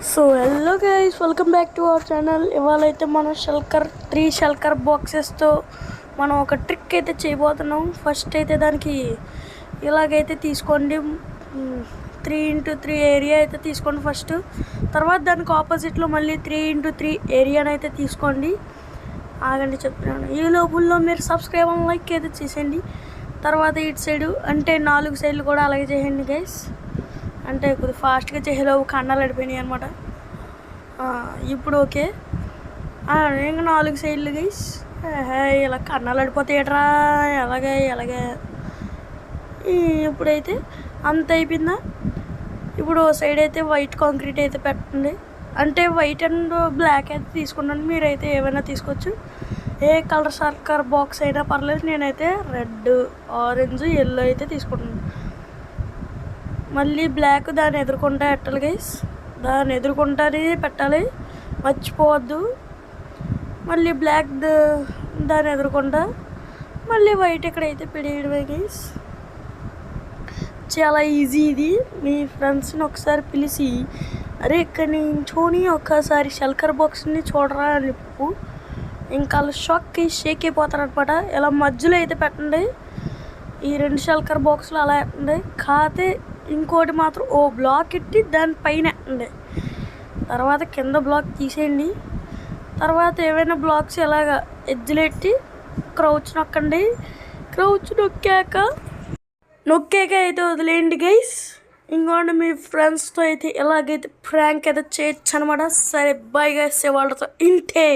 So hello guys, welcome back to our channel. ఇవాళ అయితే మనం త్రీ షల్కర్ బాక్సెస్తో మనం ఒక ట్రిక్ అయితే చేయబోతున్నాం. ఫస్ట్ అయితే దానికి ఇలాగైతే తీసుకోండి, 3x3 ఏరియా అయితే తీసుకోండి ఫస్ట్. తర్వాత దానికి ఆపోజిట్లో మళ్ళీ 3x3 ఏరియాని అయితే తీసుకోండి. ఆగండి చెప్తున్నాను. ఈ లోపల మీరు సబ్స్క్రైబ్ అని లైక్ అయితే చేసేయండి. తర్వాత ఇటు సైడు అంటే 4 సైడ్లు కూడా అలాగే చేయండి గైస్. అంటే కొద్దిగా ఫాస్ట్గా చేసేలోపు కన్నాలు అడిపోయినాయి అనమాట. ఇప్పుడు ఓకే. ఇంకా 4 సైడ్లు గైస్. ఇలా కన్నాలు అడిపోతాయట్రా, ఎలాగే ఇప్పుడైతే అంత అయిపోయిందా. ఇప్పుడు సైడ్ అయితే వైట్ కాంక్రీట్ అయితే పెట్టండి. అంటే వైట్ అండ్ బ్లాక్ అయితే తీసుకున్నాను, మీరైతే ఏమైనా తీసుకోవచ్చు. ఏ కలర్ సర్కర్ బాక్స్ అయినా పర్లేదు. నేనైతే రెడ్, ఆరెంజ్, ఎల్లో అయితే తీసుకుంటున్నాను. మళ్ళీ బ్లాక్ దాన్ని ఎదుర్కొంటా పెట్టాలి గైస్, దాన్ని ఎదుర్కొంటానే పెట్టాలి, మర్చిపోవద్దు. మళ్ళీ బ్లాక్ దాన్ని ఎదుర్కొంటా, మళ్ళీ వైట్ ఇక్కడైతే పెడేయడమే గైస్. చాలా ఈజీ ఇది. మీ ఫ్రెండ్స్ని ఒకసారి పిలిచి, అరే ఇక్కడ నించోని ఒక్కసారి షల్కర్ బాక్స్ని చూడరా అని చెప్పు. ఇంకా షాక్కి షేక్ అయిపోతారనమాట. ఇలా మధ్యలో అయితే పెట్టండి, ఈ 2 షల్కర్ బాక్సులు అలా పెట్టండి. కాతే ఇంకోటి మాత్రం ఓ బ్లాక్ ఎట్టి దానిపైన ఎట్టండి. తర్వాత కింద బ్లాక్ తీసేయండి. తర్వాత ఏవైనా బ్లాక్స్ ఎలాగ ఎడ్జ్లు ఎట్టి క్రౌచ్ నొక్కండి. క్రౌచ్ నొక్కాక అయితే వదిలేయండి గైస్. ఇంకోటి మీ ఫ్రెండ్స్తో అయితే ఎలాగైతే ప్రాంక్ అయితే చేయొచ్చు అనమాట. సరే బాయ్ గైస్, వాళ్ళతో ఇంతే.